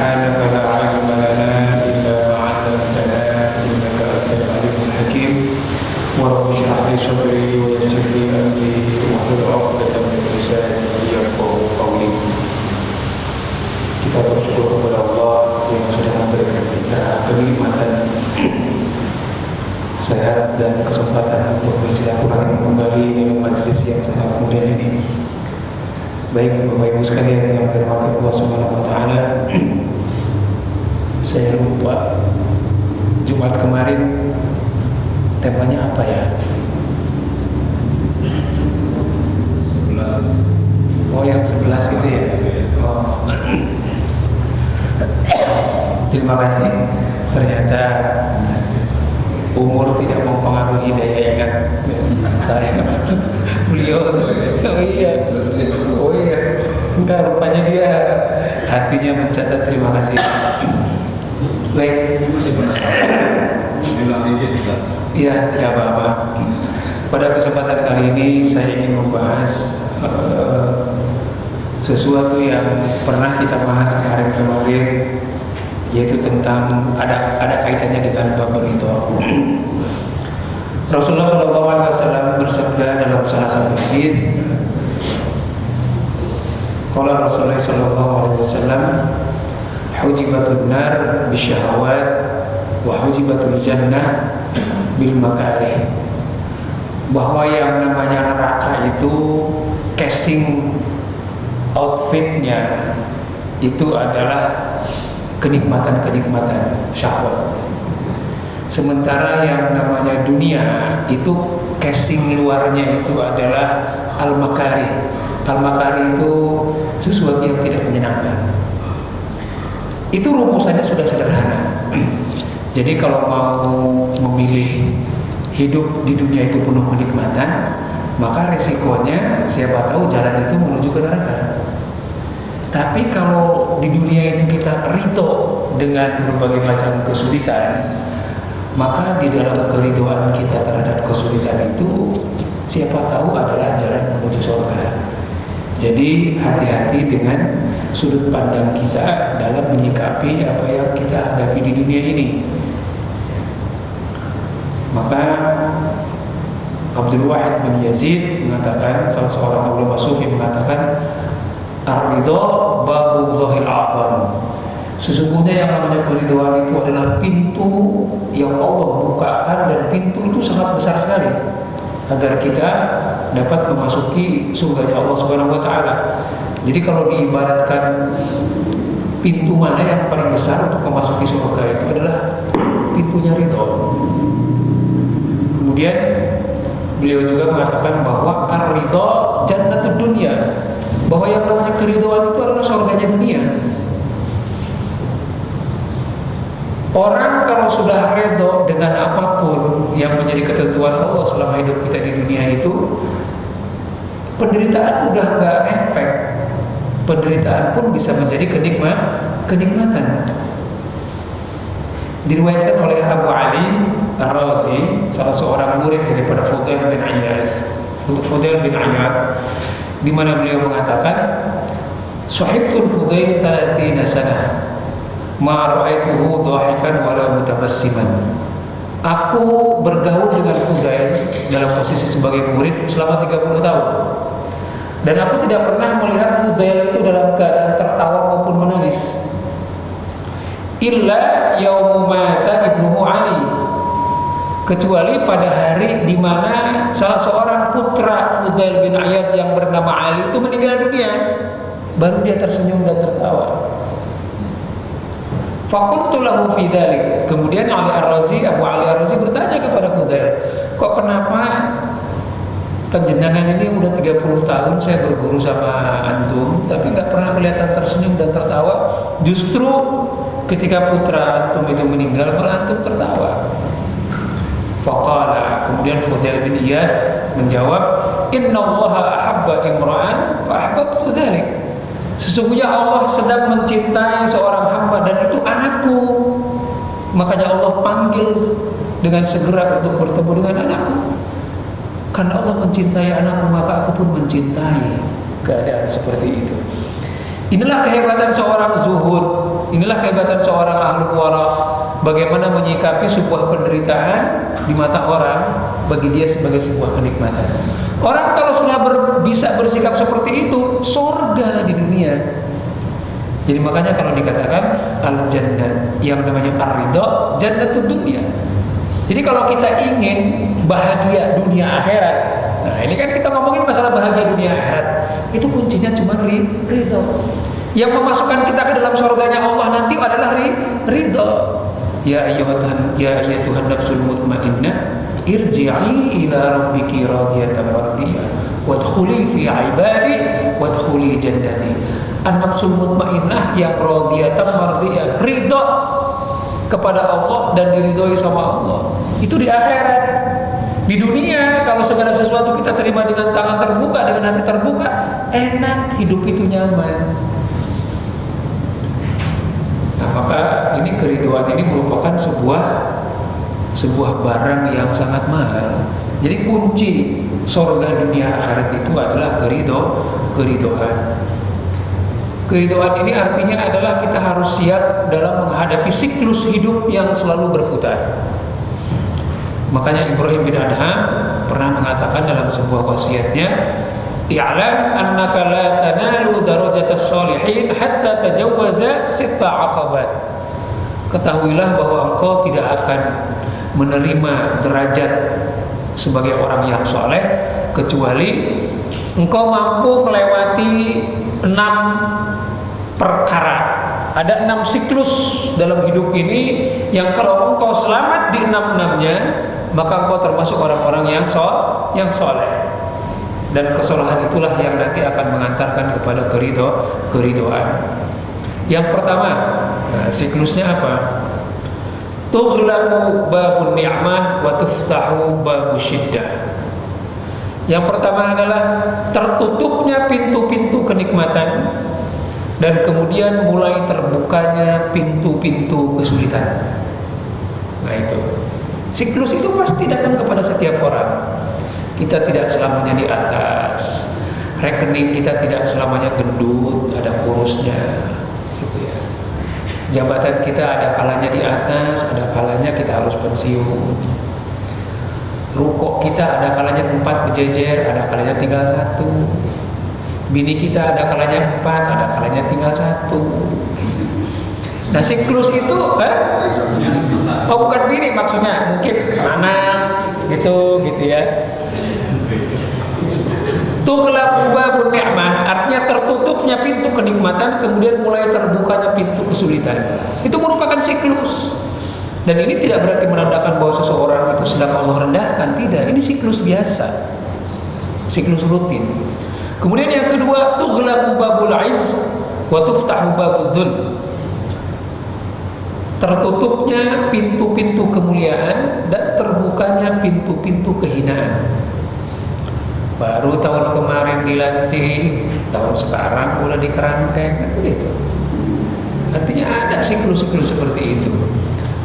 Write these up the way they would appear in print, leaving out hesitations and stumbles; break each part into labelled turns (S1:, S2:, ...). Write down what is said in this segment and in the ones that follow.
S1: سبحانك لا علم لنا إلا ما علمتنا إنك أنت العليم الحكيم ورب اشرح لي صدري ويسر لي أمري واحلل عقدة من لساني يفقهوا قولي. Kita bersyukur kepada Allah yang sudah memberikan kita kenikmatan sehat dan kesempatan untuk bersilaturahmi kembali dalam majelis yang sangat mulia ini. Baik Bapak Ibu sekalian yang dirahmati Allah Subhanahu wa taala. Saya lupa Jumat kemarin temanya apa ya? 11. Oh, yang 11 itu ya. Oh. Terima kasih. Ternyata umur tidak mempengaruhi daya ingat saya. Beliau, oh iya, enggak, rupanya dia hatinya mencatat. Terima kasih. Baik. Iya, tidak apa-apa. Pada kesempatan kali ini saya ingin membahas sesuatu yang pernah kita bahas kemarin, yaitu tentang ada kaitannya dengan bab ridho. Rasulullah SAW bersabda dalam salah satu hadis, qala Rasulullah SAW, hujibatun nar bisyahawat wa hujibatul jannah bil makarih. Bahwa yang namanya neraka itu casing outfitnya itu adalah kenikmatan-kenikmatan syahwat. Sementara yang namanya dunia itu casing luarnya itu adalah al-makarih. Al-makarih itu sesuatu yang tidak menyenangkan. Itu rumusannya sudah sederhana. Jadi kalau mau memilih hidup di dunia itu penuh kenikmatan, maka resikonya siapa tahu jalan itu menuju ke neraka. Tapi kalau di dunia itu kita ridho dengan berbagai macam kesulitan, maka di dalam keridhoan kita terhadap kesulitan itu siapa tahu adalah jalan menuju surga. Jadi hati-hati dengan sudut pandang kita dalam menyikapi apa yang kita hadapi di dunia ini. Maka Abdul Wahid bin Yazid mengatakan, salah seorang ulama sufi mengatakan, ar-ridho babu dhahil a'zam. Sesungguhnya yang namanya keridhaan itu adalah pintu yang Allah bukakan, dan pintu itu sangat besar sekali agar kita dapat memasuki surganya Allah Subhanahu wa taala. Jadi kalau diibaratkan pintu mana yang paling besar untuk memasuki surga, itu adalah pintunya ridho. Kemudian beliau juga mengatakan bahwa ar-ridho jannatud dunya, bahwa yang namanya keridhaan itu adalah surganya dunia. Orang kalau sudah ridho dengan apapun yang menjadi ketentuan Allah selama hidup kita di dunia itu, penderitaan udah nggak efek. Penderitaan pun bisa menjadi kenikmatan. Diriwayatkan oleh Abu Ali Ar-Razi, salah seorang murid daripada Fudail bin Iyad, di mana beliau mengatakan, sahibtul Fudail 30 sanah ma ra'aituhu dhahikan wala mutabassiman. Aku bergaul dengan Fudail dalam posisi sebagai murid selama 30 tahun, dan aku tidak pernah melihat Fudail itu dalam keadaan tertawa maupun menangis, illa yaumu mata ibnuhu Ali, kecuali pada hari di mana salah seorang putra Fudail bin Iyad yang bernama Ali itu meninggal dunia, baru dia tersenyum dan tertawa. Faqultu lahu fi dzalik. Kemudian Abu Ali Ar-Razi bertanya kepada Fudail, kok kenapa penjenengan ini udah 30 tahun saya berguru sama antum, tapi nggak pernah kelihatan tersenyum dan tertawa, justru ketika putra antum itu meninggal malah antum tertawa. Faqala, kemudian Fudail bin Iyad menjawab, innallaha ahabba imra'an fa ahbabtu dzalik. Sesungguhnya Allah sedang mencintai seorang hamba, dan itu anakku. Makanya Allah panggil dengan segera untuk bertemu dengan anakku. Karena Allah mencintai anakku, maka aku pun mencintai keadaan seperti itu. Inilah kehebatan seorang zuhud, Inilah kehebatan seorang ahlu wara, bagaimana menyikapi sebuah penderitaan di mata orang bagi dia sebagai sebuah kenikmatan. Orang kalau sudah bisa bersikap seperti itu, surga di dunia. Jadi makanya kalau dikatakan al-jannah, yang namanya ar-ridha, jannatud dunya. Jadi kalau kita ingin bahagia dunia akhirat, nah ini kan kita ngomongin masalah bahagia dunia akhirat, itu kuncinya cuma ridha. Yang memasukkan kita ke dalam surganya Allah nanti adalah ridha. Ya ayyatuhan nafsul mutmainnah, irji'i ila rabbiki radiyatan mardiyah wadkhuli fi ibadi wadkhuli jannati. An-nafsul mutmainnah yang radiyatan mardiyah, ridha kepada Allah dan diridhoi sama Allah. Itu di akhirat. Di dunia kalau segala sesuatu kita terima dengan tangan terbuka, dengan hati terbuka, enak, hidup itu nyaman. Nah, maka ini keridhaan ini merupakan sebuah barang yang sangat mahal. Jadi kunci surga dunia akhirat itu adalah keridhaan. Keridhaan ini artinya adalah kita harus siap dalam menghadapi siklus hidup yang selalu berputar. Makanya Ibrahim bin Adham pernah mengatakan dalam sebuah wasiatnya, "I'lam annaka la tanalu darajatas sholihin hatta tajawwaza sitta aqabat." Ketahuilah bahwa engkau tidak akan menerima derajat sebagai orang yang soleh kecuali engkau mampu melewati 6 perkara. Ada 6 siklus dalam hidup ini yang kalau engkau selamat di 6-6-nya, maka engkau termasuk orang-orang yang soleh. Dan kesalahan itulah yang nanti akan mengantarkan kepada keridhaan. Yang pertama, siklusnya apa? Tughlaqu babun ni'mah wa tuftahu babu syiddah. Yang pertama adalah tertutupnya pintu-pintu kenikmatan dan kemudian mulai terbukanya pintu-pintu kesulitan. Nah itu. Siklus itu pasti datang kepada setiap orang. Kita tidak selamanya di atas. Rekening kita tidak selamanya gendut, ada kurusnya, gitu ya. Jabatan kita ada kalanya di atas, ada kalanya kita harus pensiun. Rukuk kita ada kalanya 4 berjejer, ada kalanya tinggal 1. Bini kita ada kalanya 4, ada kalanya tinggal 1. Nah siklus itu oh bukan bini maksudnya, mungkin anak gitu ya. Tughlaqu babun ni'mah artinya tertutupnya pintu kenikmatan, kemudian mulai terbukanya pintu kesulitan. Itu merupakan siklus. Dan ini tidak berarti menandakan bahwa seseorang itu sedang Allah rendahkan, tidak. Ini siklus biasa, siklus rutin. Kemudian yang kedua, tughlaqu babul izz wa tuftahu babul dhul. Tertutupnya pintu-pintu kemuliaan dan terbukanya pintu-pintu kehinaan. Baru tahun kemarin dilantik, tahun sekarang udah dikerangkeng, kan begitu. Artinya ada siklus-siklus seperti itu.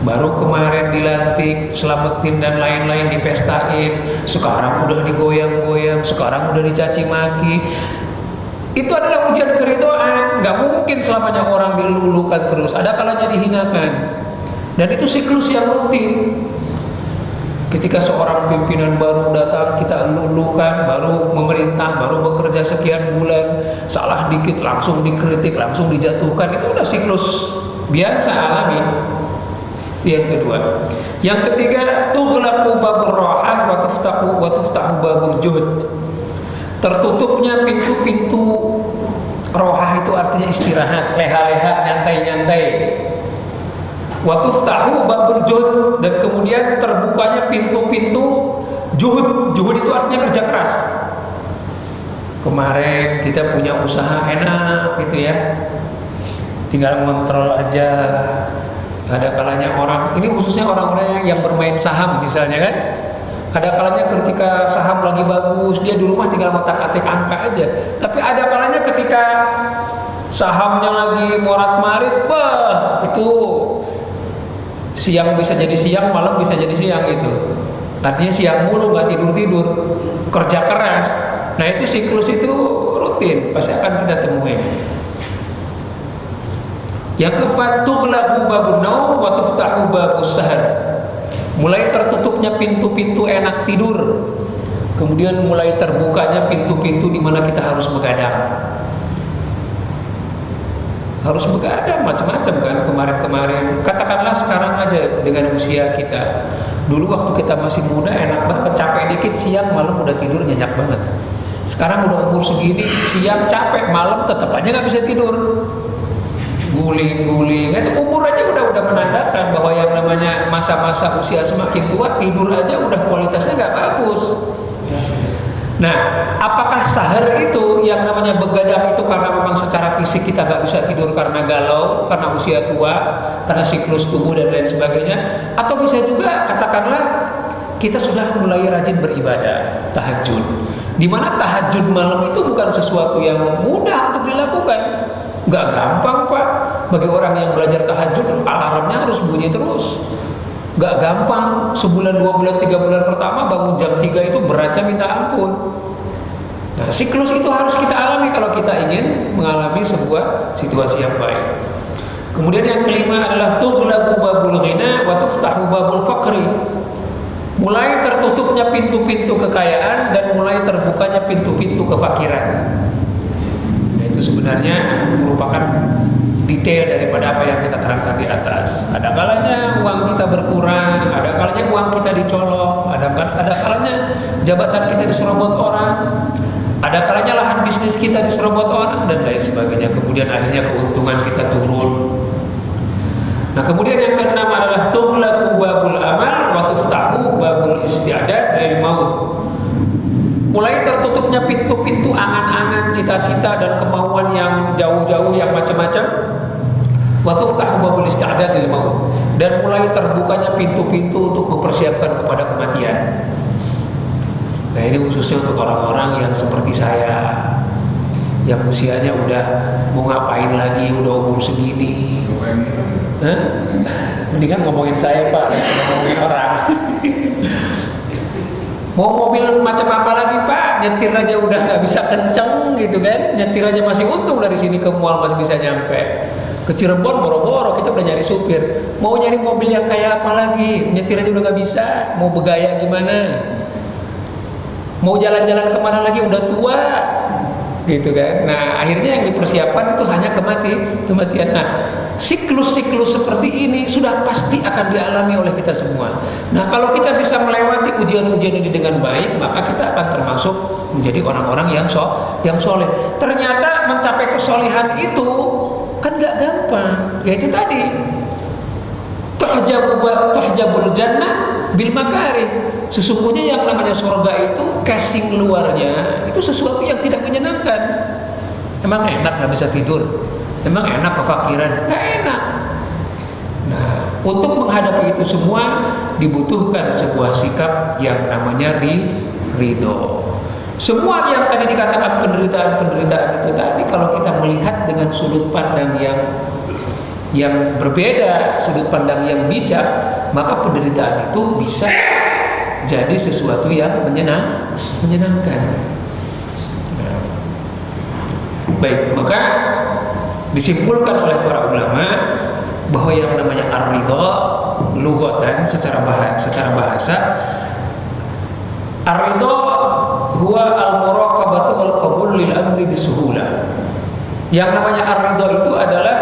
S1: Baru kemarin dilantik, selamatin dan lain-lain dipestain, sekarang udah digoyang-goyang, sekarang udah dicaci maki. Itu adalah ujian keridhaan. Gak mungkin selamanya orang dilulukan terus, ada kalanya dihinakan. Dan itu siklus yang rutin. Ketika seorang pimpinan baru datang, kita lulukan, baru memerintah, baru bekerja sekian bulan, salah dikit langsung dikritik, langsung dijatuhkan. Itu udah siklus biasa alami. Yang kedua. Yang ketiga, tughlaqu babur rahah wa tuftahu babul juhd. Tertutupnya pintu-pintu rohah itu artinya istirahat, leha-leha, nyantai-nyantai. Wa tuftahu babul juhd dan kemudian terbukanya pintu-pintu juhud. Juhud itu artinya kerja keras. Kemarin kita punya usaha enak gitu ya, tinggal ngontrol aja. Ada kalanya orang, ini khususnya orang-orang yang bermain saham misalnya kan, ada kalanya ketika saham lagi bagus, dia di rumah tinggal ngotak-atik angka aja. Tapi ada kalanya ketika sahamnya lagi morat-marit, itu siang bisa jadi siang, malam bisa jadi siang itu. Artinya siang mulu, nggak tidur-tidur, kerja keras. Nah itu siklus itu rutin, pasti akan kita temuin. Yang keempat, tughlaqu babun naum wa tuftahu babus sahar. Mulai tertutupnya pintu-pintu enak tidur, kemudian mulai terbukanya pintu-pintu di mana kita harus begadang. Harus begadang macam-macam kan kemarin-kemarin. Katakanlah sekarang aja dengan usia kita. Dulu waktu kita masih muda enak banget, capek dikit siang malam udah tidur nyenyak banget. Sekarang udah umur segini, siang capek, malam tetap aja nggak bisa tidur. Guling-guling. Itu umur aja udah menandakan bahwa yang namanya masa-masa usia semakin tua, tidur aja udah kualitasnya nggak bagus. Nah, apakah sahar itu yang namanya begadang itu karena memang secara fisik kita nggak bisa tidur karena galau, karena usia tua, karena siklus tubuh dan lain sebagainya, atau bisa juga katakanlah kita sudah mulai rajin beribadah, tahajud. Di mana tahajud malam itu bukan sesuatu yang mudah untuk dilakukan, nggak gampang Pak. Bagi orang yang belajar tahajud, alarmnya harus bunyi terus. Gak gampang, sebulan, 2 bulan, 3 bulan pertama bangun jam 3 itu beratnya minta ampun. Nah, siklus itu harus kita alami kalau kita ingin mengalami sebuah situasi yang baik. Kemudian yang kelima adalah tughlaqu babul ghina wa tuftahu babul faqri. Mulai tertutupnya pintu-pintu kekayaan dan mulai terbukanya pintu-pintu kefakiran. Nah, itu sebenarnya merupakan detail daripada apa yang kita terangkan di atas. Ada kalanya uang kita berkurang, ada kalanya uang kita dicolong, ada kalanya jabatan kita diserobot orang, ada kalanya lahan bisnis kita diserobot orang dan lain sebagainya. Kemudian akhirnya keuntungan kita turun. Nah, kemudian yang keenam adalah tughlaqu babul amal wa tuftahu babul isti'dad lil maut. Mulai tertutupnya pintu-pintu angan-angan, cita-cita dan kemauan yang jauh-jauh yang macam-macam. Wa tuftahu babul isti'dad lil maut, dan mulai terbukanya pintu-pintu untuk mempersiapkan kepada kematian. Nah, ini khususnya untuk orang-orang yang seperti saya, yang usianya udah mau ngapain lagi, udah umur segini. Mendingan ngomongin saya Pak, ngomongin orang. Mau mobil macam apa lagi Pak? Nyetir aja udah nggak bisa kenceng gitu kan? Nyetir aja masih untung dari sini ke mall masih bisa nyampe. Ke Cirebon boro-boro kita udah nyari supir. Mau nyari mobil yang kayak apa lagi? Nyetir aja udah nggak bisa. Mau bergaya gimana? Mau jalan-jalan kemana lagi? Udah tua, gitu kan? Nah, akhirnya yang dipersiapkan itu hanya kematian. Nah, siklus-siklus seperti ini sudah pasti akan dialami oleh kita semua. Nah, kalau kita bisa melewati ujian-ujian ini dengan baik, maka kita akan termasuk menjadi orang-orang yang soleh. Ternyata mencapai kesolehan itu kan gak gampang. Yaitu tadi tuhjabul jannah bil makarih. Sesungguhnya yang namanya surga itu casing luarnya itu sesuatu yang tidak menyenangkan. Emang enak gak bisa tidur? Emang enak kefakiran? Gak enak. Nah, untuk menghadapi itu semua dibutuhkan sebuah sikap yang namanya ridho. Semua yang tadi dikatakan penderitaan itu tadi, kalau kita melihat dengan sudut pandang yang berbeda, sudut pandang yang bijak, maka penderitaan itu bisa jadi sesuatu yang menyenangkan. Nah, baik, maka disimpulkan oleh para ulama bahwa yang namanya ar-ridha lughatan secara bahasa ar-ridha huwa al-muraqabatu wal qabul lil amri bisuhulah. Yang namanya ar-ridha itu adalah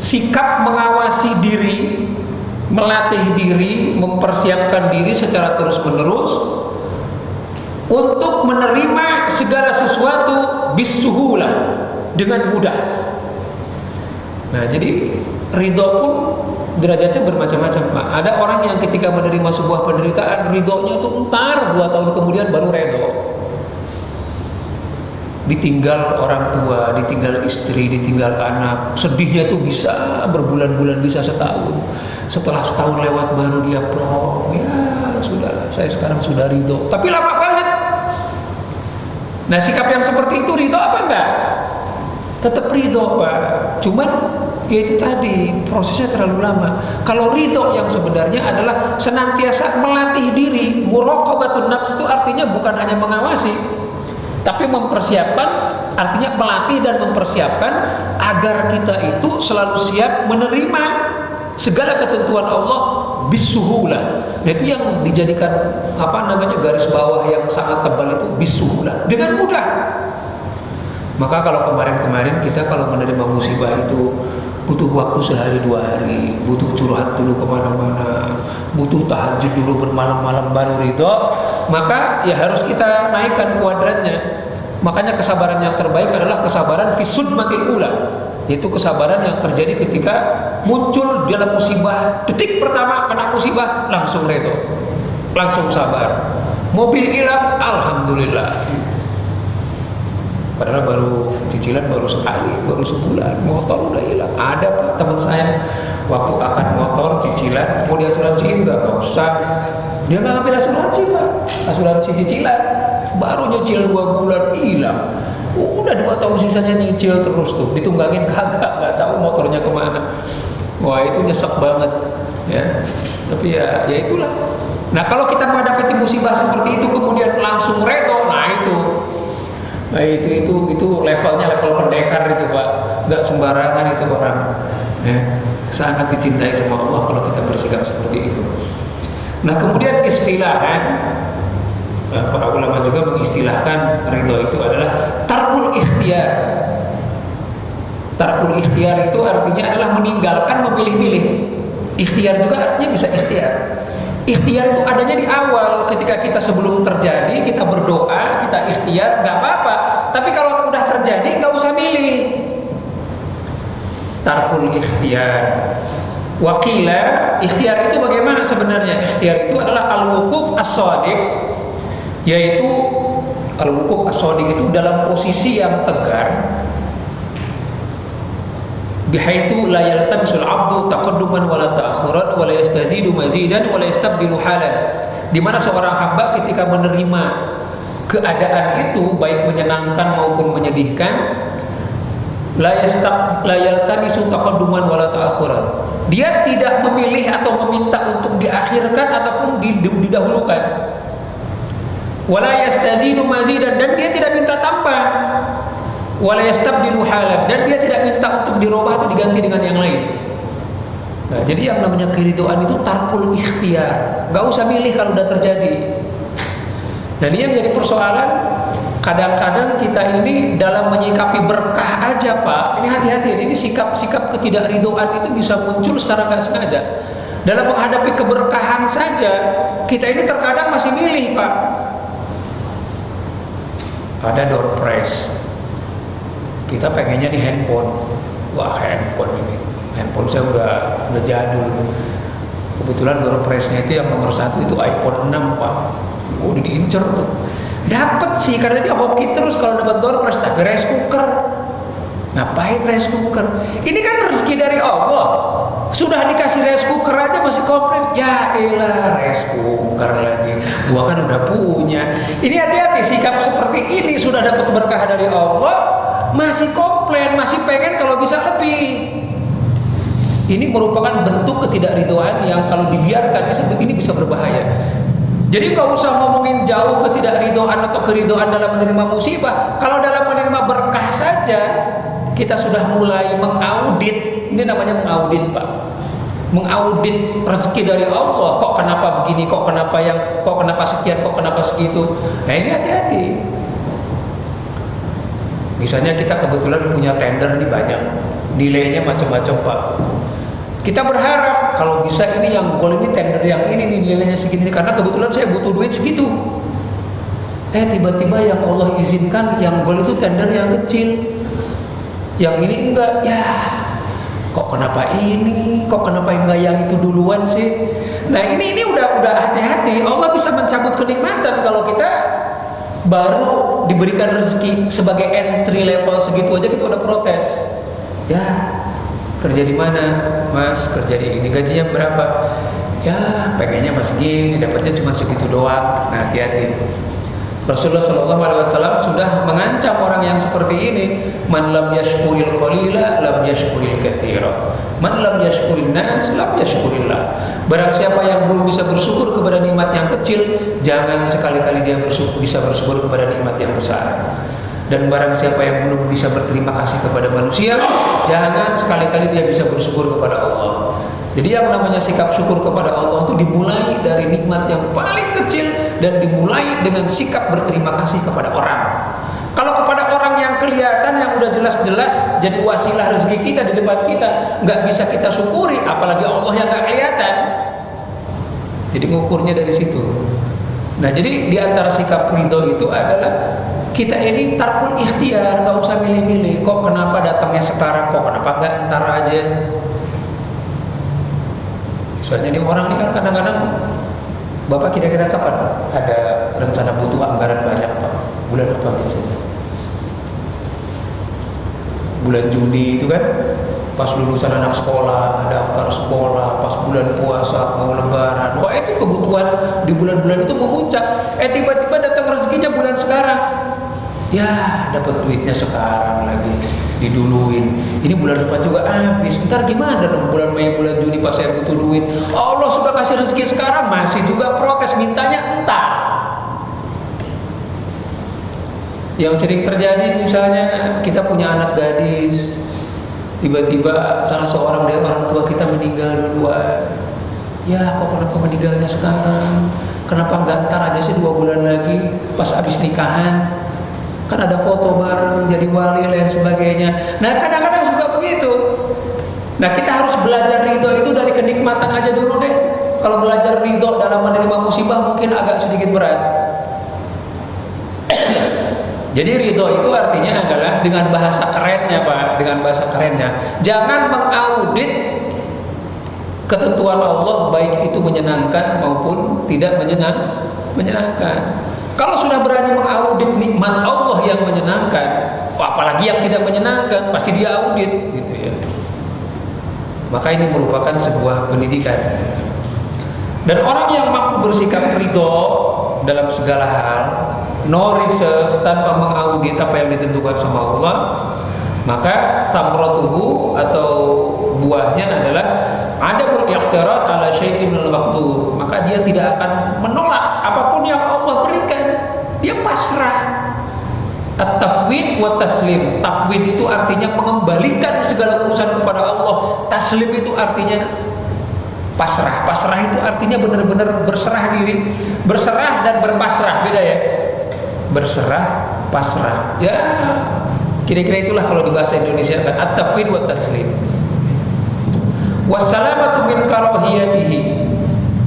S1: sikap mengawasi diri, melatih diri, mempersiapkan diri secara terus-menerus untuk menerima segala sesuatu bisuhulah, dengan mudah. Nah, jadi ridho pun derajatnya bermacam-macam Pak. Ada orang yang ketika menerima sebuah penderitaan, ridhonya itu entar 2 tahun kemudian baru ridho. Ditinggal orang tua, ditinggal istri, ditinggal anak, sedihnya tuh bisa berbulan-bulan, bisa setahun. Setelah setahun lewat baru dia plong, ya sudahlah, saya sekarang sudah ridho. Tapi lama banget. Nah, sikap yang seperti itu ridho apa enggak? Tetap ridho Pak, cuman ya itu tadi prosesnya terlalu lama. Kalau ridho yang sebenarnya adalah senantiasa melatih diri, muraqabatun nafs itu artinya bukan hanya mengawasi,
S2: Tapi mempersiapkan artinya melatih dan mempersiapkan agar kita itu selalu siap menerima segala ketentuan Allah bisuhulah. Nah, itu yang dijadikan garis bawah yang sangat tebal itu bisuhulah, dengan mudah. Maka kalau kemarin-kemarin kita kalau menerima musibah itu butuh waktu sehari 2 hari, butuh curhat dulu kemana-mana, butuh tahajud dulu bermalam-malam baru ridho, maka ya harus kita naikkan kuadrannya. Makanya kesabaran yang terbaik adalah kesabaran fisudmatil ula, yaitu kesabaran yang terjadi ketika muncul dalam musibah, detik pertama kena musibah langsung ridho, langsung sabar. Mobil hilang, alhamdulillah. Padahal baru cicilan baru sekali, baru sebulan, motor udah hilang. Ada Pak teman saya, waktu akan motor cicilan, mau diasuransiin nggak usah. Dia nggak ngambil asuransi Pak, asuransi cicilan. Baru nyicil 2 bulan hilang. Udah 2 tahun sisanya nyicil terus tuh, ditunggangin kagak, nggak tahu motornya kemana. Wah itu nyesek banget, ya. Tapi ya itulah. Nah kalau kita menghadapi musibah seperti itu kemudian langsung redo, nah itu levelnya level pendekar itu Pak, nggak sembarangan itu orang, ya. Sangat dicintai sama Allah kalau kita bersikap seperti itu. Nah kemudian istilahan para ulama juga mengistilahkan ridho itu adalah tarkul ikhtiyar. Tarkul ikhtiyar itu artinya adalah meninggalkan memilih-milih. Ikhtiar juga artinya bisa ikhtiar. Ikhtiar itu adanya di awal, ketika kita sebelum terjadi kita berdoa, kita ikhtiar, nggak apa-apa. Tapi kalau udah terjadi nggak usah milih. Tarkul ikhtiar. Wakila, ikhtiar itu bagaimana sebenarnya? Ikhtiar itu adalah al-wuquf as-shadiq, yaitu al-wuquf as-shadiq itu dalam posisi yang tegar, bihaitsu la yaltabisul 'abdu taqadduman wa la ta'akhuran wa la yastazidu mazidan wa la yastabdilu halan, di mana seorang hamba ketika menerima keadaan itu baik menyenangkan maupun menyedihkan, la yaltabisu taqadduman wa la ta'akhuran, dia tidak memilih atau meminta untuk diakhirkan ataupun didahulukan, wa la yastazidu mazidan, dan dia tidak minta tambah, wala yastabdilu halan, dan dia tidak minta untuk dirubah atau diganti dengan yang lain. Nah, jadi yang namanya keridhaan itu tarkul ikhtiar, nggak usah milih kalau udah terjadi. Dan ini yang jadi persoalan, kadang-kadang kita ini dalam menyikapi berkah aja Pak, ini hati-hati, ini sikap-sikap ketidakridhaan itu bisa muncul secara nggak sengaja. Dalam menghadapi keberkahan saja, kita ini terkadang masih milih Pak. Ada door prize, kita pengennya di handphone. Wah handphone ini, handphone saya udah jadul. Kebetulan door prize-nya itu yang nomor 1 itu iPhone 6 Pak. Udah diincer tuh. Dapat sih karena dia hoki terus kalau dapat door prize. Tapi rice cooker, ngapain rice cooker? Ini kan rezeki dari Allah. Sudah dikasih rice cooker aja masih komplain. Ya elah rice cooker lagi, gua kan udah punya. Ini hati-hati, sikap seperti ini sudah dapat berkah dari Allah, masih komplain, masih pengen kalau bisa lebih. Ini merupakan bentuk ketidakridhaan yang kalau dibiarkan ini bisa berbahaya. Jadi nggak usah ngomongin jauh ketidakridhaan atau keridhaan dalam menerima musibah. Kalau dalam menerima berkah saja kita sudah mulai mengaudit. Ini namanya mengaudit Pak. Mengaudit rezeki dari Allah. Kok kenapa begini? Kok kenapa sekian? Kok kenapa segitu? Nah ini hati-hati. Misalnya kita kebetulan punya tender ini banyak, nilainya macam-macam Pak. Kita berharap kalau bisa ini yang gol ini tender yang ini nih nilainya segini, karena kebetulan saya butuh duit segitu. Tiba-tiba yang Allah izinkan yang gol itu tender yang kecil, yang ini enggak. Ya kok kenapa ini? Kok kenapa enggak yang itu duluan sih? Nah ini udah hati-hati. Allah bisa mencabut kenikmatan kalau kita baru diberikan rezeki sebagai entry level segitu aja kita udah protes. Ya kerja di mana Mas? Kerja di ini, gajinya berapa? Ya pengennya Mas gini, dapatnya cuma segitu doang. Nah hati-hati. Rasulullah SAW sudah mengancam orang yang seperti ini, man lam yashkuril qalila lam yashkuril katsira, man lam yashkurin nas lam yashkurillah. Barang siapa yang belum bisa bersyukur kepada nikmat yang kecil, jangan sekali-kali dia bisa bersyukur kepada nikmat yang besar. Dan barang siapa yang belum bisa berterima kasih kepada manusia, jangan sekali-kali dia bisa bersyukur kepada Allah. Jadi yang namanya sikap syukur kepada Allah itu dimulai dari nikmat yang paling kecil dan dimulai dengan sikap berterima kasih kepada orang. Kalau kepada orang yang kelihatan, yang udah jelas-jelas jadi wasilah rezeki kita di depan kita, nggak bisa kita syukuri, apalagi Allah yang nggak kelihatan. Jadi ngukurnya dari situ. Nah, jadi di antara sikap ridho itu adalah kita ini tarkul ikhtiar, nggak usah milih-milih. Kok kenapa datangnya sekarang? Kok kenapa nggak ntar aja? Soalnya ini orang ini kan kadang-kadang, Bapak kira-kira kapan ada rencana butuh anggaran banyak Pak? Bulan apa biasanya? Bulan Juni itu kan, pas lulusan anak sekolah, daftar sekolah, pas bulan puasa, mau lebaran. Wah, itu kebutuhan di bulan-bulan itu memuncak. Tiba-tiba datang rezekinya bulan sekarang. Ya, dapat duitnya sekarang lagi, diduluin. Ini bulan depan juga habis. Ntar gimana dong bulan Mei, bulan Juni pas saya butuh duit? Allah sudah kasih rezeki sekarang, masih juga protes, mintanya entar. Yang sering terjadi misalnya kita punya anak gadis, tiba-tiba salah seorang dari orang tua kita meninggal duluan. Ya, kok kenapa meninggalnya sekarang? Kenapa nggak ntar aja sih 2 bulan lagi pas habis nikahan? Kan ada foto bareng, jadi wali lain sebagainya. Nah, kadang-kadang juga begitu. Nah, kita harus belajar ridho itu dari kenikmatan aja dulu deh. Kalau belajar ridho dalam menerima musibah mungkin agak sedikit berat. Jadi ridho itu artinya adalah dengan bahasa kerennya Pak, dengan bahasa kerennya, jangan mengaudit ketentuan Allah baik itu menyenangkan maupun tidak menyenangkan. Kalau sudah berani mengaudit nikmat Allah yang menyenangkan, apalagi yang tidak menyenangkan, pasti dia audit gitu ya. Maka ini merupakan sebuah pendidikan. Dan orang yang mampu bersikap ridho dalam segala hal, no reserve, tanpa mengaudit apa yang ditentukan sama Allah, maka samratuhu atau buahnya adalah adamul i'tirad ala syai'in minal maqdur. Maka dia tidak akan menolak apapun yang Allah berikan. Dia pasrah. At-tafwid wa taslim. Tafwid itu artinya mengembalikan segala urusan kepada Allah. Taslim itu artinya pasrah. Pasrah itu artinya benar-benar berserah diri. Berserah dan berpasrah, beda ya. Berserah, pasrah. Ya, kira-kira itulah kalau di bahasa Indonesia kan at-tafwid wa taslim. Wassalamatu min karahiyatihi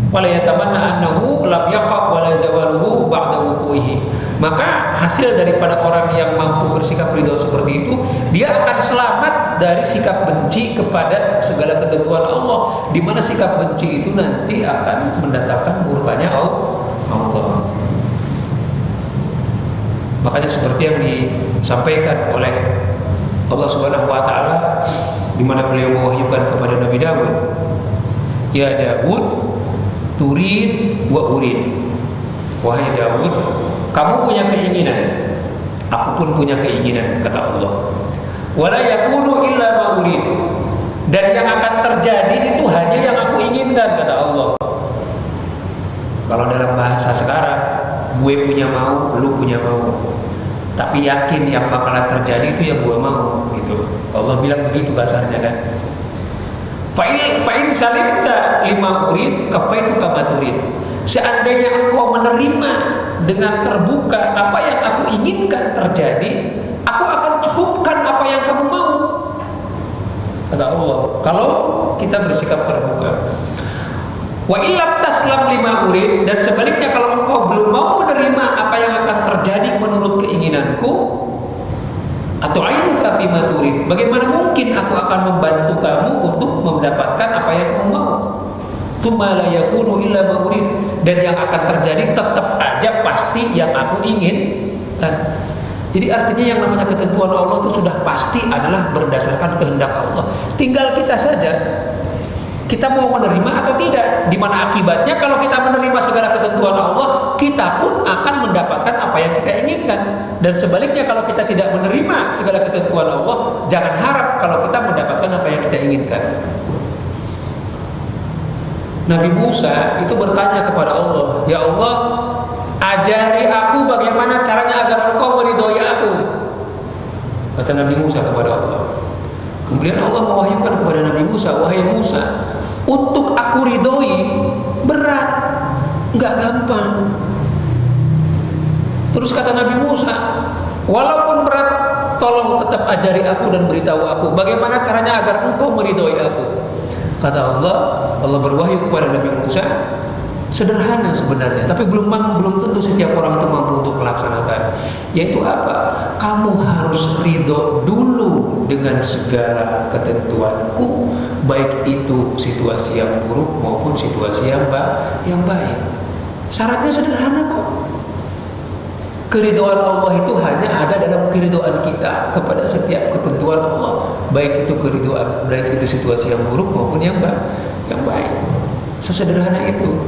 S2: wala yatamanna annahu lam yaqa wala zawaluhu ba'da wuqu'ihi. Maka hasil daripada orang yang mampu bersikap ridho seperti itu, dia akan selamat dari sikap benci kepada segala ketentuan Allah, di mana sikap benci itu nanti akan mendatangkan murkanya Allah. Makanya seperti yang disampaikan oleh Allah Subhanahu wa taala di mana beliau mewahyukan kepada Nabi Daud, "Ya Daud, turid wa urid." Wahai Daud, kamu punya keinginan, aku pun punya keinginan, kata Allah. Wala yakunu illa ma urid. Dan yang akan terjadi itu hanya yang aku inginkan, kata Allah. Kalau dalam bahasa sekarang, gue punya mau, lu punya mau. Tapi yakin yang bakalan terjadi itu yang gue mau, gitu. Allah bilang begitu bahasanya kan. Fa'in salimta lima urid kafaitu kama turid. Seandainya engkau menerima dengan terbuka apa yang aku inginkan terjadi, aku akan cukupkan apa yang kamu mau, kata Allah. Kalau kita bersikap terbuka. Wa illam taslam lima urid, dan sebaliknya kalau engkau belum mau menerima apa yang akan terjadi menurut keinginanku, atau ainuka fima turid, bagaimana mungkin aku akan membantu kamu untuk mendapatkan apa yang kamu mau? Tsumma la yakunu illa ma urid, dan yang akan terjadi tetap aja pasti yang aku ingin kan. Jadi artinya yang namanya ketentuan Allah itu sudah pasti adalah berdasarkan kehendak Allah. Tinggal kita saja
S1: Kita mau menerima atau tidak? Di mana akibatnya kalau kita menerima segala ketentuan Allah, kita pun akan mendapatkan apa yang kita inginkan. Dan sebaliknya kalau kita tidak menerima segala ketentuan Allah, jangan harap kalau kita mendapatkan apa yang kita inginkan. Nabi Musa itu bertanya kepada Allah, "Ya Allah, ajari aku bagaimana caranya agar Engkau meridhoi aku." Kata Nabi Musa kepada Allah. Kemudian Allah mewahyukan kepada Nabi Musa, "Wahai Musa, untuk aku ridhoi berat, nggak gampang." Terus kata Nabi Musa, "Walaupun berat, tolong tetap ajari aku dan beritahu aku bagaimana caranya agar Engkau meridhoi aku." Kata Allah berwahyu kepada Nabi Musa, sederhana sebenarnya, tapi belum tentu setiap orang itu mampu untuk melaksanakan. Yaitu apa? Kamu harus ridho dulu dengan segala ketentuanku, baik itu situasi yang buruk maupun situasi yang baik. Syaratnya sederhana kok. Keridhaan Allah itu hanya ada dalam keridhaan kita kepada setiap ketentuan Allah, baik itu keridhaan, baik itu situasi yang buruk maupun yang baik. Sesederhana itu.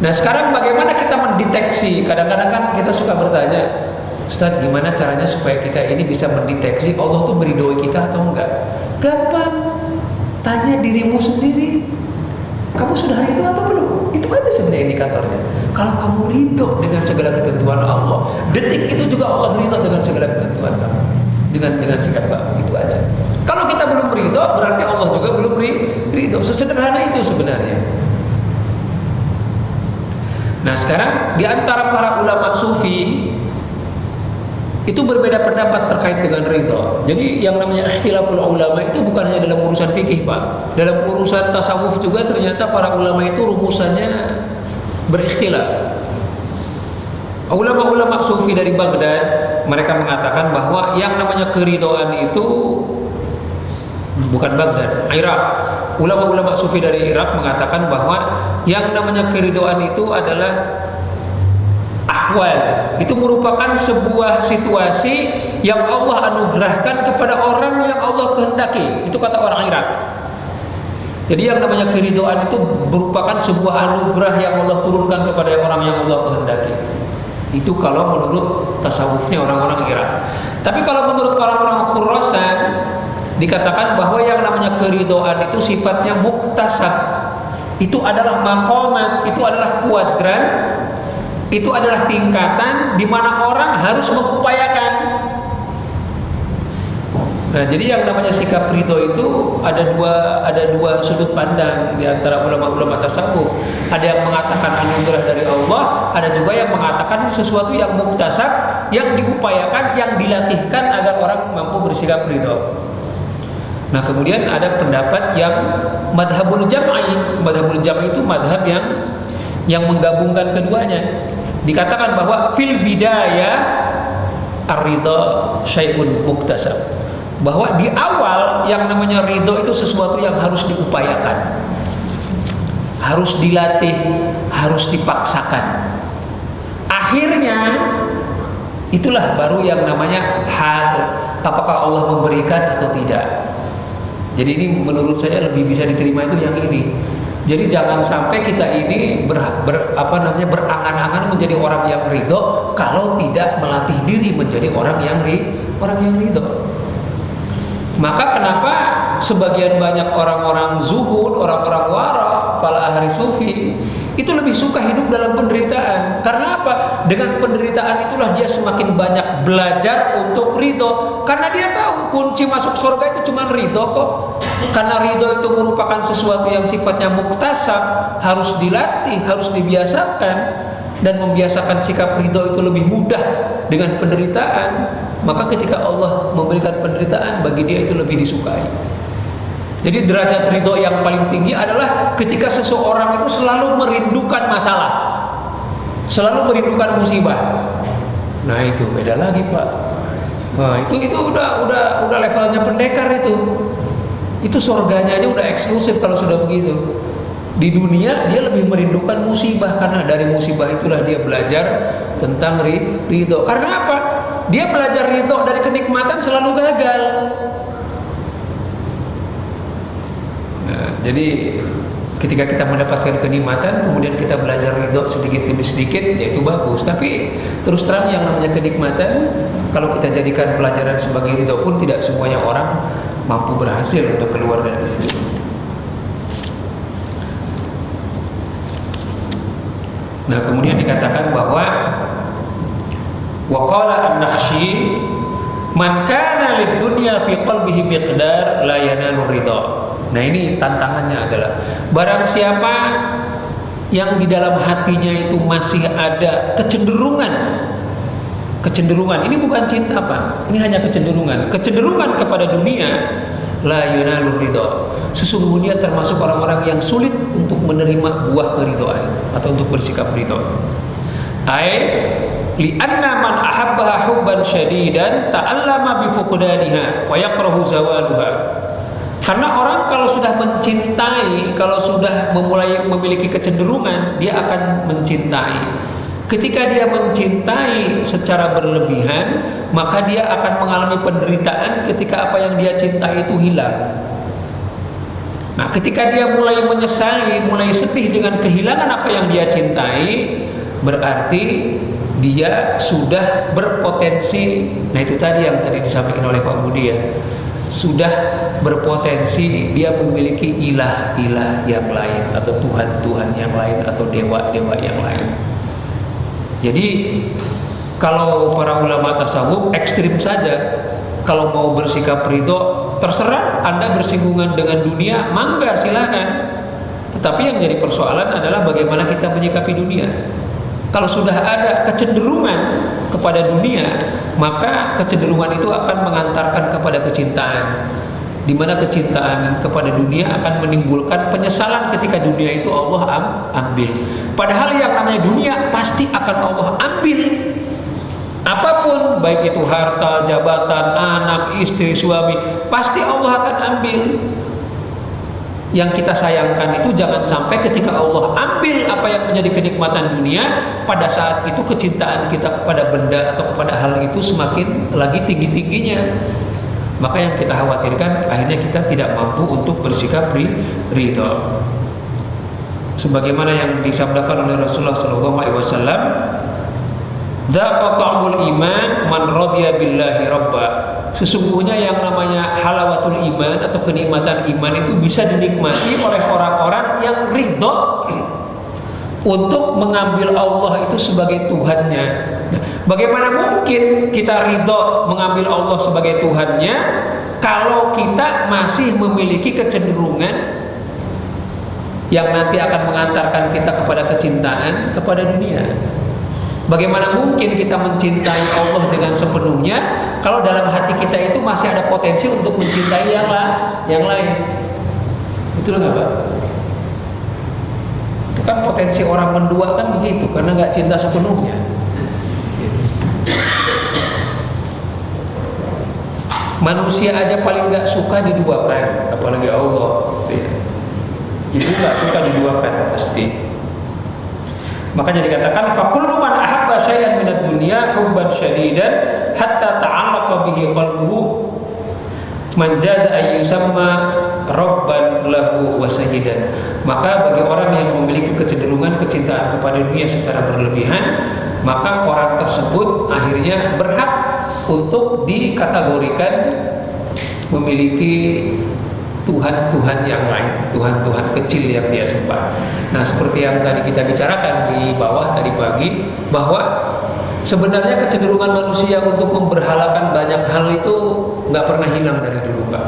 S1: Nah, sekarang bagaimana kita mendeteksi? Kadang-kadang kan kita suka bertanya, "Ustaz, gimana caranya supaya kita ini bisa mendeteksi Allah tuh meridhoi kita atau enggak?" Gampang. Tanya dirimu sendiri. Kamu sudah ridho atau belum? Itu aja sebenarnya indikatornya. Kalau kamu ridho dengan segala ketentuan Allah, detik itu juga Allah ridho dengan segala ketentuan kamu. Dengan sikap kamu, itu aja. Kalau kita belum ridho, berarti Allah juga belum ridho. Sesederhana itu sebenarnya. Nah, sekarang di antara para ulama sufi itu berbeda pendapat terkait dengan ridho. Jadi yang namanya ikhtilaful ulama itu bukan hanya dalam urusan fikih, Pak. Dalam urusan tasawuf juga ternyata para ulama itu rumusannya berikhtilaf. Ulama-ulama sufi dari Baghdad, mereka mengatakan bahwa yang namanya keridhaan itu bukan Baghdad, Irak. Ulama-ulama sufi dari Irak mengatakan bahwa yang namanya keridhaan itu adalah ahwal, itu merupakan sebuah situasi yang Allah anugerahkan kepada orang yang Allah kehendaki. Itu kata orang Irak. Jadi yang namanya keridhaan itu merupakan sebuah anugerah yang Allah turunkan kepada orang yang Allah kehendaki. Itu kalau menurut tasawufnya orang-orang Irak. Tapi kalau menurut orang-orang Khurasan, dikatakan bahwa yang namanya keridhaan itu sifatnya muktasab. Itu adalah maqamat, itu adalah kuadran, itu adalah tingkatan di mana orang harus mengupayakan. Nah, jadi yang namanya sikap ridho itu ada dua sudut pandang di antara ulama-ulama tasawuf. Ada yang mengatakan anugerah dari Allah, ada juga yang mengatakan sesuatu yang muktasab, yang diupayakan, yang dilatihkan agar orang mampu bersikap ridho. Nah, kemudian ada pendapat yang madhabul jam'i. Madhabul jam'i itu madhab yang menggabungkan keduanya. Dikatakan bahwa fil bidayah ar-ridha syai'un muktasab, bahwa di awal yang namanya ridho itu sesuatu yang harus diupayakan, harus dilatih, harus dipaksakan. Akhirnya itulah baru yang namanya hal, apakah Allah memberikan atau tidak. Jadi ini menurut saya lebih bisa diterima itu yang ini. Jadi jangan sampai kita ini berangan-angan menjadi orang yang ridho kalau tidak melatih diri menjadi orang yang ridho. Maka kenapa sebagian banyak orang-orang zuhud, orang-orang wara, para ahli sufi itu lebih suka hidup dalam penderitaan. Karena apa? Dengan penderitaan itulah dia semakin banyak belajar untuk ridho. Karena dia tahu kunci masuk surga itu cuma ridho kok. Karena ridho itu merupakan sesuatu yang sifatnya muktasab, harus dilatih, harus dibiasakan. Dan membiasakan sikap ridho itu lebih mudah dengan penderitaan. Maka ketika Allah memberikan penderitaan, bagi dia itu lebih disukai. Jadi derajat ridho yang paling tinggi adalah ketika seseorang itu selalu merindukan masalah, selalu merindukan musibah. Nah, itu beda lagi, Pak. Nah, itu udah levelnya pendekar itu. Itu surganya aja udah eksklusif kalau sudah begitu. Di dunia dia lebih merindukan musibah, karena dari musibah itulah dia belajar tentang ridho. Karena apa? Dia belajar ridho dari kenikmatan selalu gagal. Nah, Jadi ketika kita mendapatkan kenikmatan, kemudian kita belajar ridho sedikit demi sedikit, ya itu bagus. Tapi terus terang yang namanya kenikmatan, kalau kita jadikan pelajaran sebagai ridho pun tidak semuanya orang mampu berhasil untuk keluar dari situ. Nah, kemudian dikatakan bahwa waqala an-Nakhsyi man kana lid-dunya fi qalbihi miqdar la yanalu ridha. Nah, ini tantangannya adalah barang siapa yang di dalam hatinya itu masih ada kecenderungan, ini bukan cinta Pak, ini hanya kecenderungan kepada dunia, la yanalu ridha. Sesungguhnya termasuk orang-orang yang sulit untuk menerima buah keridhaan atau untuk bersikap ridha. Li'anna man ahabbaha hubban syadidan ta'allama bi fuqdaniha fa yakrahu zawaluha. Karena orang kalau sudah mencintai, kalau sudah memulai memiliki kecenderungan, dia akan mencintai. Ketika dia mencintai secara berlebihan, maka dia akan mengalami penderitaan ketika apa yang dia cintai itu hilang. Nah, ketika dia mulai menyesali, mulai sedih dengan kehilangan apa yang dia cintai, berarti dia sudah berpotensi. Nah, itu tadi yang tadi disampaikan oleh Pak Budi ya, sudah berpotensi dia memiliki ilah-ilah yang lain atau Tuhan-Tuhan yang lain atau dewa-dewa yang lain. Jadi kalau para ulama tasawuf ekstrim saja, kalau mau bersikap ridho, terserah Anda bersinggungan dengan dunia, mangga silakan. Tetapi yang jadi persoalan adalah bagaimana kita menyikapi dunia. Kalau sudah ada kecenderungan kepada dunia, maka kecenderungan itu akan mengantarkan kepada kecintaan, di mana kecintaan kepada dunia akan menimbulkan penyesalan ketika dunia itu Allah ambil. Padahal yang namanya dunia pasti akan Allah ambil. Apapun, baik itu harta, jabatan, anak, istri, suami, pasti Allah akan ambil. Yang kita sayangkan itu jangan sampai ketika Allah ambil apa yang menjadi kenikmatan dunia, pada saat itu kecintaan kita kepada benda atau kepada hal itu semakin lagi tinggi-tingginya. Maka yang kita khawatirkan akhirnya kita tidak mampu untuk bersikap ridho. Sebagaimana yang disabdakan oleh Rasulullah SAW, "Dzaqa ta'mul iman man radiya billahi rabba." Sesungguhnya yang namanya halawatul iman atau kenikmatan iman itu bisa dinikmati oleh orang-orang yang ridho untuk mengambil Allah itu sebagai Tuhannya. Nah, bagaimana mungkin kita ridho mengambil Allah sebagai Tuhannya kalau kita masih memiliki kecenderungan yang nanti akan mengantarkan kita kepada kecintaan kepada dunia? Bagaimana mungkin kita mencintai Allah dengan sepenuhnya kalau dalam hati kita itu masih ada potensi untuk mencintai yang lain? Betul nggak Pak? Itu kan potensi orang mendua kan begitu, karena nggak cinta sepenuhnya. Manusia aja paling nggak suka diduakan, apalagi Allah. Ibu nggak suka diduakan pasti. Makanya dikatakan fakullu man ahabba syai'an minad dunya hubban syadidan hatta ta'allaqa bihi qalbuhu man jaza ayyusamma rabban lahu wa sayyidan. Maka bagi orang yang memiliki kecenderungan kecintaan kepada dunia secara berlebihan, maka orang tersebut akhirnya berhak untuk dikategorikan memiliki Tuhan-Tuhan yang lain, Tuhan-Tuhan kecil yang dia sembah. Nah, seperti yang tadi kita bicarakan di bawah tadi pagi, bahwa sebenarnya kecenderungan manusia untuk memberhalakan banyak hal itu nggak pernah hilang dari dulu, Pak.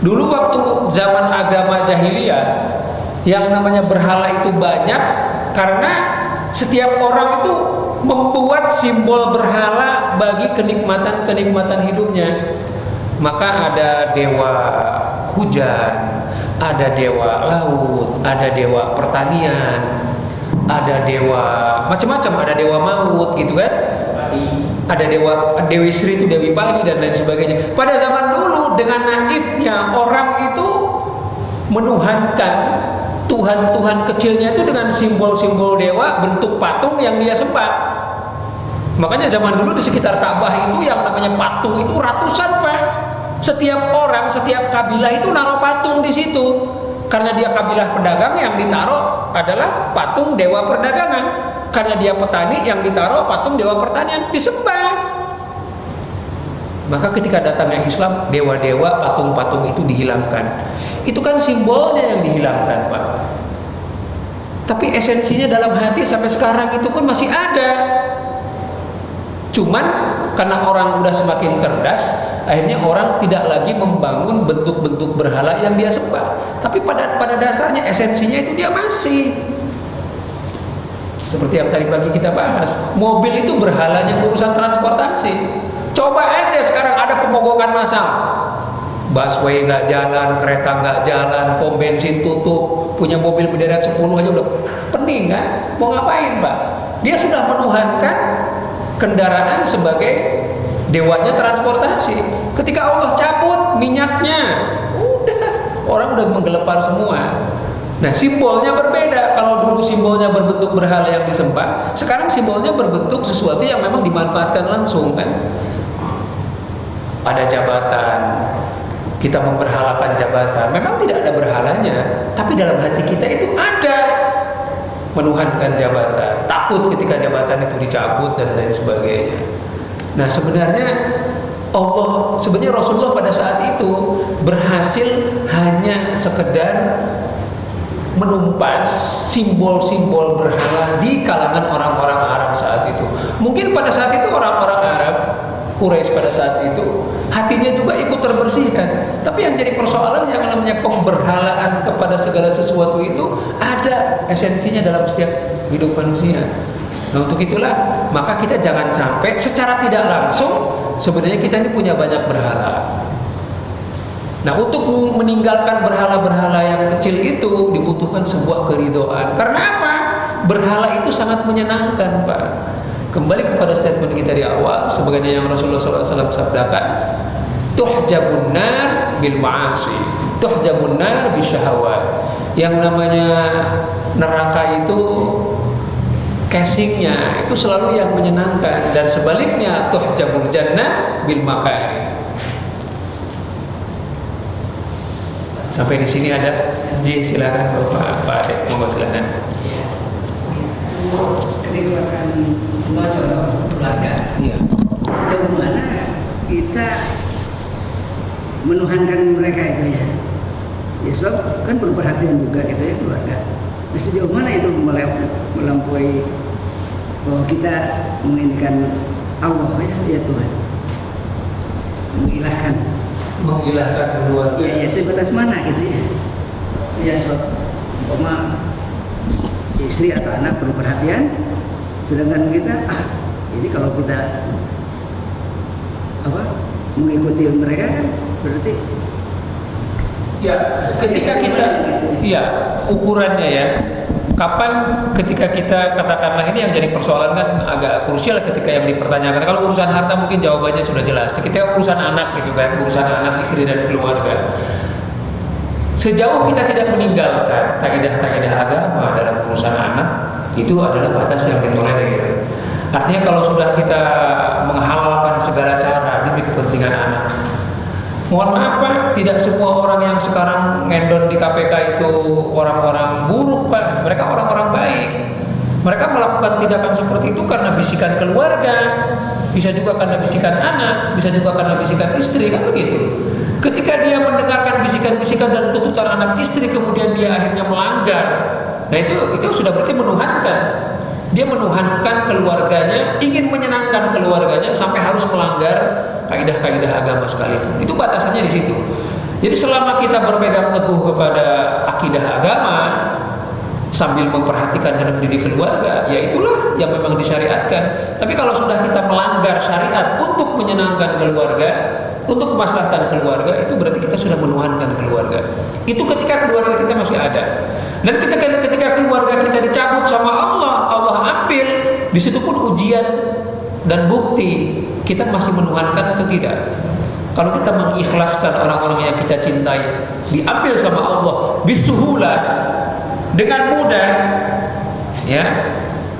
S1: Dulu waktu zaman agama jahiliyah, yang namanya berhala itu banyak karena setiap orang itu membuat simbol berhala bagi kenikmatan-kenikmatan hidupnya. Maka ada dewa hujan, ada dewa laut, ada dewa pertanian, ada dewa macam-macam, ada dewa maut gitu kan, ada Dewi Sri itu Dewi Padi dan lain sebagainya. Pada zaman dulu dengan naifnya orang itu menuhankan Tuhan-Tuhan kecilnya itu dengan simbol-simbol dewa bentuk patung yang dia sembah. Makanya zaman dulu di sekitar Ka'bah itu yang namanya patung itu ratusan Pak. Setiap orang, setiap kabilah itu naruh patung di situ.
S2: Karena dia kabilah pedagang, yang ditaruh adalah patung dewa perdagangan. Karena dia petani, yang ditaruh patung dewa pertanian, disembah. Maka ketika datangnya Islam, dewa-dewa, patung-patung itu dihilangkan. Itu kan simbolnya yang dihilangkan, Pak. Tapi esensinya dalam hati sampai sekarang itu pun masih ada. Cuman karena orang udah semakin cerdas, akhirnya orang tidak lagi membangun bentuk-bentuk berhala yang dia sembah. Tapi pada dasarnya esensinya itu dia masih. Seperti yang tadi pagi kita bahas, mobil itu berhalanya urusan transportasi. Coba aja sekarang ada pemogokan massal, busway nggak jalan, kereta nggak jalan, pom bensin tutup, punya mobil berderet 10 aja udah pening kan? Mau ngapain, Pak? Dia sudah menuhankan kendaraan sebagai dewanya transportasi. Ketika Allah cabut minyaknya, udah orang udah menggelepar semua. Nah, simbolnya berbeda. Kalau dulu simbolnya berbentuk berhala yang disembah, sekarang simbolnya berbentuk sesuatu yang memang dimanfaatkan langsung kan. Pada jabatan, kita memberhalakan jabatan. Memang tidak ada berhalanya, tapi dalam hati kita itu ada menuhankan jabatan, takut ketika jabatan itu dicabut dan lain sebagainya. Nah, sebenarnya Rasulullah pada saat itu berhasil hanya sekedar menumpas simbol-simbol berhala di kalangan orang-orang Arab saat itu. Mungkin pada saat itu orang-orang Arab Quraisy pada saat itu hatinya juga ikut terbersihkan. Tapi yang jadi persoalan yang namanya pemberhalaan kepada segala sesuatu itu ada esensinya dalam setiap hidup manusia. Nah, untuk itulah maka kita jangan sampai secara tidak langsung sebenarnya kita ini punya banyak berhala. Nah, untuk meninggalkan berhala-berhala yang kecil itu dibutuhkan sebuah keridhaan. Karena apa? Berhala itu sangat menyenangkan, Pak. Kembali kepada statement kita di awal, sebagaimana yang Rasulullah SAW sabdakan, tuhjabun nar bil ma'asi, tuhjabun nar bisyahawat. Yang namanya neraka itu casingnya itu selalu yang menyenangkan, dan sebaliknya tuhjabul jannah bil makari. Sampai di sini ada. Silakan Pak Adek, monggo silakan.
S3: Kenikmatan dua contoh keluarga.
S2: Iya.
S3: Sejauh mana kita menuhankan mereka itu ya? Ya sebab kan perlu perhatian juga gitu ya keluarga. Nah, sejauh mana itu melampaui bahwa kita menginginkan Allah ya Tuhan,
S2: Mengilahkan keluarga.
S3: ya sebatas mana gitu ya? Ya sebab umpama istri atau anak perlu perhatian, sedangkan kita ini kalau kita mengikuti mereka kan berarti
S2: ya ketika kita ukurannya ya, kapan ketika kita katakanlah ini yang jadi persoalan kan agak krusial ketika yang dipertanyakan. Kalau urusan harta mungkin jawabannya sudah jelas. Ketika urusan anak gitu kan, urusan anak, istri dan keluarga, sejauh kita tidak meninggalkan kaidah-kaidah agama dalam urusan anak, itu adalah batas yang ditolerir. Artinya kalau sudah kita menghalalkan segala cara demi kepentingan anak, mohon maaf Pak, tidak semua orang yang sekarang ngendon di KPK itu orang-orang buruk Pak. Mereka orang-orang baik. Mereka melakukan tindakan seperti itu karena bisikan keluarga, bisa juga karena bisikan anak, bisa juga karena bisikan istri, kan begitu. Ketika dia mendengarkan bisikan-bisikan dan tuntutan anak istri, kemudian dia akhirnya melanggar, nah itu sudah berarti menuhankan. Dia menuhankan keluarganya, ingin menyenangkan keluarganya sampai harus melanggar kaidah-kaidah agama sekalipun. Itu batasannya di situ. Jadi selama kita berpegang teguh kepada akidah agama sambil memperhatikan dan mendidik keluarga, ya itulah yang memang disyariatkan. Tapi kalau sudah kita melanggar syariat untuk menyenangkan keluarga, untuk kemaslahatan keluarga, itu berarti kita sudah menuhankan keluarga. Itu ketika keluarga kita masih ada. Dan ketika keluarga kita dicabut sama Allah ambil, di situ pun ujian dan bukti kita masih menuhankan atau tidak. Kalau kita mengikhlaskan orang-orang yang kita cintai diambil sama Allah bisuhulah, dengan mudah, ya,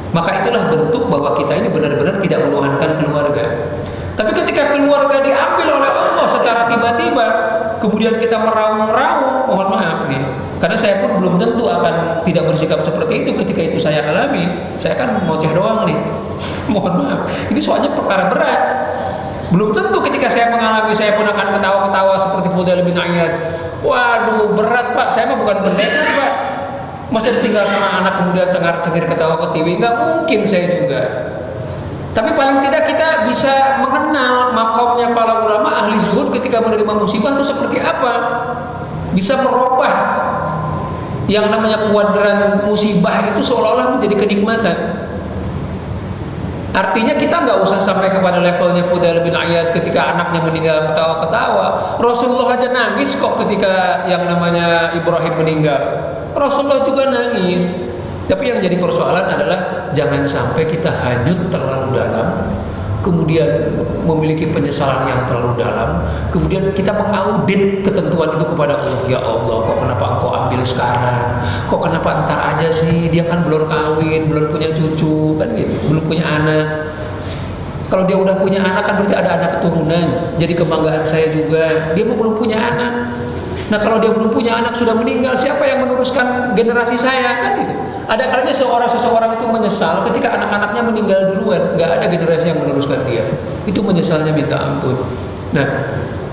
S2: maka itulah bentuk bahwa kita ini benar-benar tidak menuhankan keluarga. Tapi ketika keluarga diambil oleh Allah secara tiba-tiba, kemudian kita meraung-raung, mohon maaf nih, karena saya pun belum tentu akan tidak bersikap seperti itu ketika itu saya alami. Saya kan ngoceh doang nih. Mohon maaf, ini soalnya perkara berat. Belum tentu ketika saya mengalami saya pun akan ketawa-ketawa seperti Fudail bin Iyad. Waduh, berat Pak, saya mah bukan pendekar Pak. Masa ditinggal sama anak kemudian cengar-cengir ketawa ke TV? Nggak mungkin saya juga. Tapi paling tidak kita bisa mengenal makomnya para ulama ahli zuhud ketika menerima musibah itu seperti apa. Bisa merubah yang namanya kuadran musibah itu seolah-olah menjadi kenikmatan. Artinya kita nggak usah sampai kepada levelnya Fudail bin Iyad ketika anaknya meninggal ketawa-ketawa. Rasulullah aja nangis kok ketika yang namanya Ibrahim meninggal. Rasulullah juga nangis. Tapi yang jadi persoalan adalah jangan sampai kita hanyut terlalu dalam, kemudian memiliki penyesalan yang terlalu dalam, kemudian kita mengaudit ketentuan itu kepada Allah. Ya Allah, kok kenapa engkau ambil sekarang? Kok kenapa entar aja sih? Dia kan belum kawin, belum punya cucu, kan gitu, belum punya anak. Kalau dia udah punya anak kan berarti ada anak keturunan. Jadi kebanggaan saya juga. Dia belum punya anak. Nah kalau dia belum punya anak sudah meninggal, siapa yang meneruskan generasi saya, kan gitu. Ada kalanya seseorang itu menyesal ketika anak-anaknya meninggal duluan, nggak ada generasi yang meneruskan dia. Itu menyesalnya minta ampun. Nah,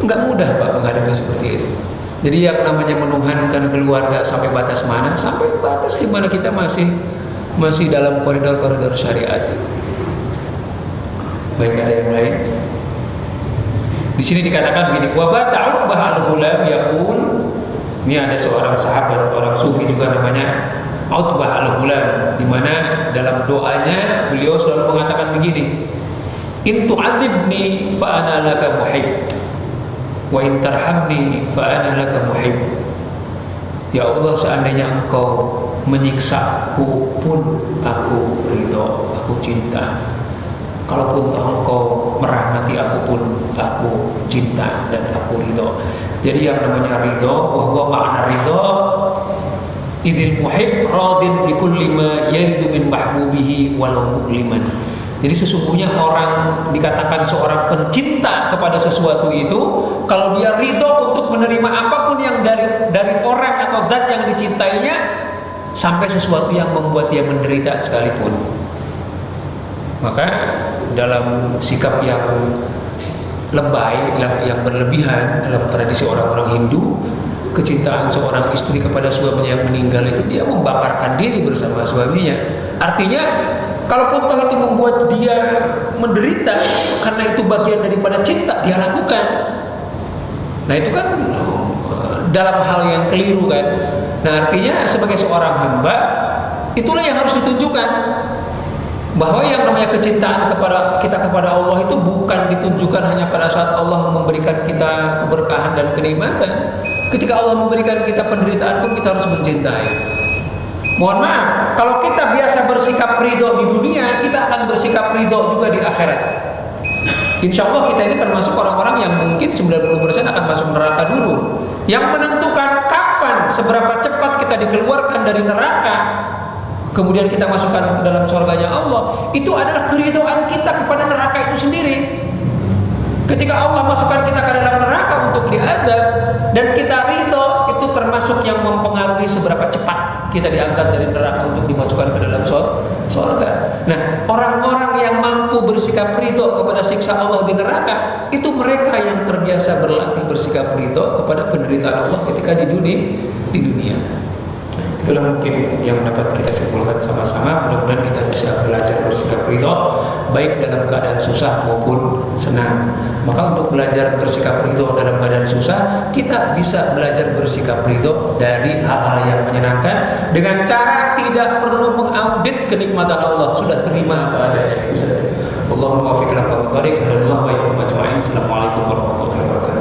S2: nggak mudah Pak menghadapi seperti itu. Jadi yang namanya menuhankan keluarga sampai batas mana? Sampai batas di mana kita masih dalam koridor-koridor syariat itu. Baik, ada yang lain? Di sini dikatakan begini, wa bata'ud bahal ghulam yaqul. Ini ada seorang sahabat, orang sufi juga namanya Utbah al-Ghulam, di mana dalam doanya beliau selalu mengatakan begini, in tu'adzibni fa ana laka muhib wa in tarhamni fa ana laka muhib. Ya Allah, seandainya engkau menyiksaku pun aku ridho, aku cinta. Kalaupun engkau merahmati aku pun aku cinta dan aku ridho. Jadi yang namanya ridho, bahwa makna ridho idil muhib radin bikulli ma yaridu min mahbubihi walau mukliman. Jadi sesungguhnya orang dikatakan seorang pencinta kepada sesuatu itu kalau dia ridho untuk menerima apapun yang dari orang atau zat yang dicintainya, sampai sesuatu yang membuat dia menderita sekalipun. Maka dalam sikap yang lebay, yang berlebihan dalam tradisi orang-orang Hindu, kecintaan seorang istri kepada suaminya yang meninggal itu dia membakarkan diri bersama suaminya. Artinya kalaupun toh itu membuat dia menderita karena itu bagian daripada cinta, dia lakukan. Nah itu kan dalam hal yang keliru kan. Nah artinya sebagai seorang hamba, itulah yang harus ditunjukkan, bahwa yang namanya kecintaan kepada Allah itu bukan ditunjukkan hanya pada saat Allah memberikan kita keberkahan dan kenikmatan. Ketika Allah memberikan kita penderitaan pun kita harus mencintai. Mohon maaf, kalau kita biasa bersikap ridho di dunia, kita akan bersikap ridho juga di akhirat. Insya Allah kita ini termasuk orang-orang yang mungkin 90% akan masuk neraka dulu. Yang menentukan kapan, seberapa cepat kita dikeluarkan dari neraka, kemudian kita masukkan ke dalam surganya Allah, itu adalah keridhaan kita kepada neraka itu sendiri. Ketika Allah masukkan kita ke dalam neraka untuk diazab dan kita ridho, itu termasuk yang mempengaruhi seberapa cepat kita diangkat dari neraka untuk dimasukkan ke dalam surga. Nah, orang-orang yang mampu bersikap ridho kepada siksa Allah di neraka, itu mereka yang terbiasa berlatih bersikap ridho kepada penderitaan Allah ketika di dunia. Itulah mungkin yang dapat kita simpulkan sama-sama. Mudah-mudahan kita bisa belajar bersikap ridho baik dalam keadaan susah maupun senang. Maka untuk belajar bersikap ridho dalam keadaan susah, kita bisa belajar bersikap ridho dari hal-hal yang menyenangkan dengan cara tidak perlu mengaudit kenikmatan Allah. Sudah terima apa adanya, itu saja. Allahumma waffiq lana wa tariq. Assalamualaikum warahmatullahi wabarakatuh.